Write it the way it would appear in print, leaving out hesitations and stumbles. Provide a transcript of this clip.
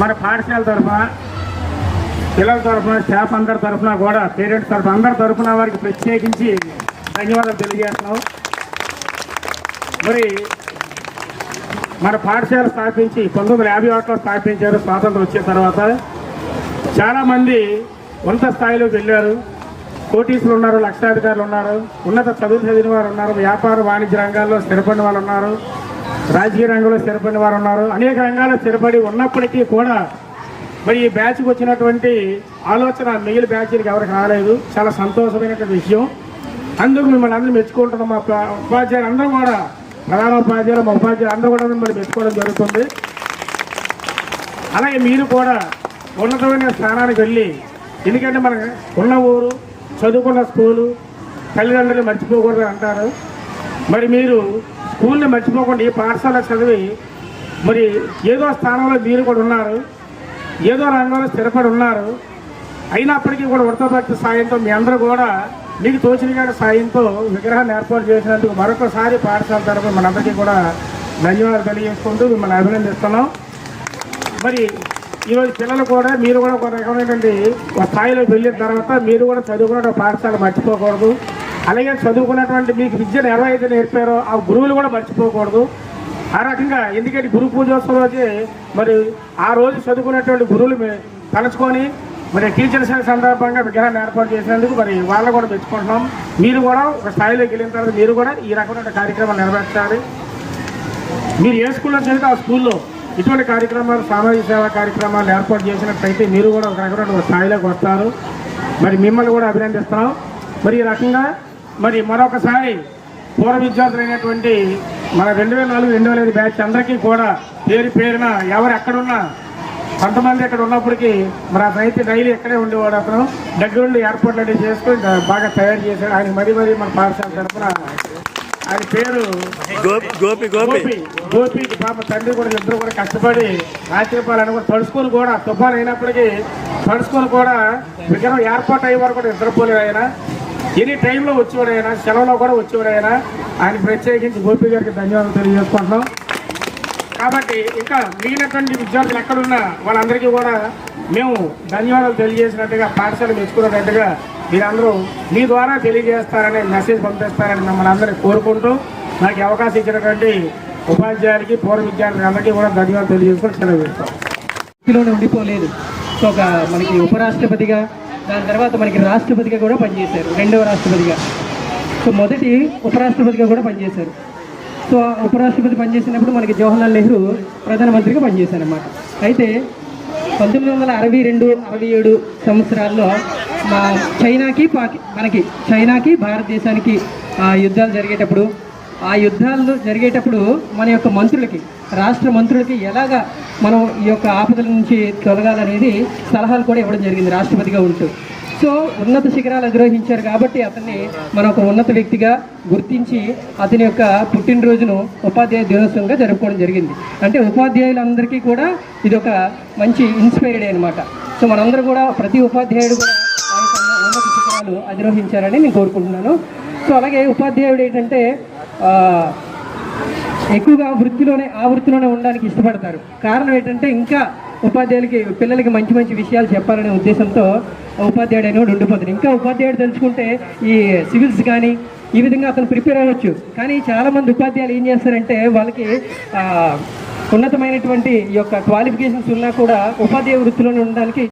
మన పాఠశాల తరఫున, పిల్లల తరఫున, స్టాఫ్ అందరి తరఫున కూడా, పేరెంట్స్ తరఫున అందరి తరఫున వారికి ప్రత్యేకించి ధన్యవాదాలు తెలియజేస్తున్నాం. మరి మన పాఠశాల స్థాపించి 1951లో స్థాపించారు. స్వాతంత్రం వచ్చిన తర్వాత చాలామంది ఉన్నత స్థాయిలోకి వెళ్ళారు. కోటీసులు ఉన్నారు, లక్షాధికారులు ఉన్నారు, ఉన్నత చదువులు చదివిన వారు ఉన్నారు, వ్యాపార వాణిజ్య రంగాల్లో స్థిరపడిన వాళ్ళు ఉన్నారు, రాజకీయ రంగంలో స్థిరపడిన వారు ఉన్నారు. అనేక రంగాల్లో స్థిరపడి ఉన్నప్పటికీ కూడా మరి ఈ బ్యాచ్కి వచ్చినటువంటి ఆలోచన మిగిలిన బ్యాచ్కి ఎవరికి రాలేదు. చాలా సంతోషమైనటువంటి విషయం. అందుకు మిమ్మల్ని అందరూ మెచ్చుకుంటున్నాం. మా ఉపాధ్యాయులు అందరూ కూడా, ప్రధానోపాధ్యాయులు, మా ఉపాధ్యాయులు అందరూ కూడా మిమ్మల్ని మెచ్చుకోవడం జరుగుతుంది. అలాగే మీరు కూడా ఉన్నతమైన స్థానానికి వెళ్ళి, ఎందుకంటే మన ఉన్న ఊరు, చదువుకున్న స్కూలు, తల్లిదండ్రులు మర్చిపోకూడదు అంటారు. మరి మీరు స్కూల్ని మర్చిపోకుండా ఈ పాఠశాల చదివి మరి ఏదో స్థానంలో మీరు కూడా ఉన్నారు, ఏదో రంగంలో స్థిరపడి ఉన్నారు. అయినప్పటికీ కూడా వృత్తభక్తి సాయంతో మీ అందరూ కూడా మీకు తోచిన సాయంతో విగ్రహాన్ని ఏర్పాటు చేసినందుకు మరొకసారి పాఠశాల తరఫున మనందరికీ కూడా ధన్యవాదాలు తెలియజేసుకుంటూ మిమ్మల్ని అభినందిస్తున్నాం. మరి ఈరోజు పిల్లలు కూడా, మీరు కూడా ఒక రకమైనటువంటి ఒక స్థాయిలో వెళ్ళిన తర్వాత మీరు కూడా చదువుకున్న పాఠశాల మర్చిపోకూడదు. అలాగే చదువుకున్నటువంటి మీకు విద్యను ఎలా అయితే నేర్పారో ఆ గురువులు కూడా మర్చిపోకూడదు. ఆ రకంగా, ఎందుకంటే గురు పూజోత్సవం రోజే మరి ఆ రోజు చదువుకున్నటువంటి గురువులు తలుచుకొని మరి టీచర్స్ సందర్భంగా విగ్రహాన్ని ఏర్పాటు చేసినందుకు మరి వాళ్ళు కూడా మెచ్చుకుంటున్నాం. మీరు కూడా ఒక స్థాయిలోకి వెళ్ళిన తర్వాత మీరు కూడా ఈ రకమైన కార్యక్రమాలు నెరవేర్చాలి. మీరు ఏ స్కూల్లో చదివితే ఆ స్కూల్లో ఇటువంటి కార్యక్రమాలు, సామాజిక సేవా కార్యక్రమాలు ఏర్పాటు చేసినట్లయితే మీరు కూడా ఒక రకమైన ఒక స్థాయిలోకి వస్తారు. మరి మిమ్మల్ని కూడా అభినందిస్తున్నాం. మరి ఈ రకంగా మరి మరొకసారి పూర్వ విద్యార్థులైనటువంటి మన 2004-2005 బ్యాచ్ అందరికీ కూడా పేరు పేరున ఎవరు ఎక్కడున్నా, కొంతమంది ఎక్కడ ఉన్నప్పటికీ మరి అతనైతే డైలీ ఎక్కడే ఉండేవాడు. అతను దగ్గరుండి ఏర్పాట్లు అన్నీ చేసుకొని బాగా తయారు చేశాడు. ఆయన మరీ మన పాఠశాల తరఫున ఆయన పేరు గోపి పాప తండ్రి కూడా ఇద్దరు కూడా కష్టపడి రాత్రిపాలని కూడా తడుచుకొని కూడా, తుఫాను అయినప్పటికీ తడుచుకొని కూడా విగ్రహం ఏర్పాటు అయ్యే వారు కూడా నిద్రపోలేదు. ఆయన ఎనీ టైంలో వచ్చేవాడు, ఆయన సెలవులో కూడా వచ్చేవాడు. ఆయన ప్రత్యేకించి గోపి గారికి ధన్యవాదాలు తెలియజేసుకుంటున్నాం. కాబట్టి ఇంకా మిగిలినటువంటి విద్యార్థులు ఎక్కడున్నా వాళ్ళందరికీ కూడా మేము ధన్యవాదాలు తెలియజేసినట్టుగా, పాఠశాల మెచ్చుకున్నట్టుగా మీరందరూ మీ ద్వారా తెలియజేస్తారని, మెసేజ్ పంపిస్తారని మిమ్మల్ని అందరినీ కోరుకుంటూ నాకు అవకాశం ఇచ్చినటువంటి ఉపాధ్యాయులకి, పూర్వ విద్యార్థులకి అందరికీ కూడా ధన్యవాదాలు తెలియజేసుకొని సెలవు చేస్తాం. ఉండిపోలేదు. సో ఒక మనకి ఉపరాష్ట్రపతిగా, దాని తర్వాత మనకి రాష్ట్రపతిగా కూడా పనిచేశారు, రెండవ రాష్ట్రపతిగా. సో మొదటి ఉపరాష్ట్రపతిగా కూడా పనిచేశారు. సో ఉపరాష్ట్రపతి పనిచేసినప్పుడు మనకి జవహర్లాల్ నెహ్రూ ప్రధానమంత్రిగా పనిచేశారు అన్నమాట. అయితే 1962-67 సంవత్సరాల్లో చైనాకి భారతదేశానికి యుద్ధాలు జరిగేటప్పుడు మన యొక్క మంత్రులకి, రాష్ట్ర మంత్రులకి ఎలాగా మనం ఈ యొక్క ఆపదల నుంచి తొలగాలనేది సలహాలు కూడా ఇవ్వడం జరిగింది రాష్ట్రపతిగా ఉంటూ. సో ఉన్నత శిఖరాలు అధిరోహించారు కాబట్టి అతన్ని మనం ఒక ఉన్నత వ్యక్తిగా గుర్తించి అతని యొక్క పుట్టినరోజును ఉపాధ్యాయ దినోత్సవంగా జరుపుకోవడం జరిగింది. అంటే ఉపాధ్యాయులందరికీ కూడా ఇది ఒక మంచి ఇన్స్పైర్డ్ అనమాట. సో మనందరూ కూడా, ప్రతి ఉపాధ్యాయుడు కూడా ఆ యొక్క ఉన్నత శిఖరాలు అధిరోహించారని నేను కోరుకుంటున్నాను. సో అలాగే ఉపాధ్యాయుడు ఏంటంటే ఎక్కువగా ఆ వృత్తిలోనే ఉండడానికి ఇష్టపడతారు. కారణం ఏంటంటే ఇంకా ఉపాధ్యాయులకి, పిల్లలకి మంచి మంచి విషయాలు చెప్పాలనే ఉద్దేశంతో ఉపాధ్యాయుడు అనేవాడు ఉండిపోతాడు. ఇంకా ఉపాధ్యాయుడు తెలుసుకుంటే ఈ సివిల్స్ కానీ ఈ విధంగా అతను ప్రిపేర్ అవ్వచ్చు. కానీ చాలామంది ఉపాధ్యాయులు ఏం చేస్తారంటే వాళ్ళకి ఉన్నతమైనటువంటి ఈ యొక్క క్వాలిఫికేషన్స్ ఉన్నా కూడా ఉపాధ్యాయ వృత్తిలోనే ఉండడానికి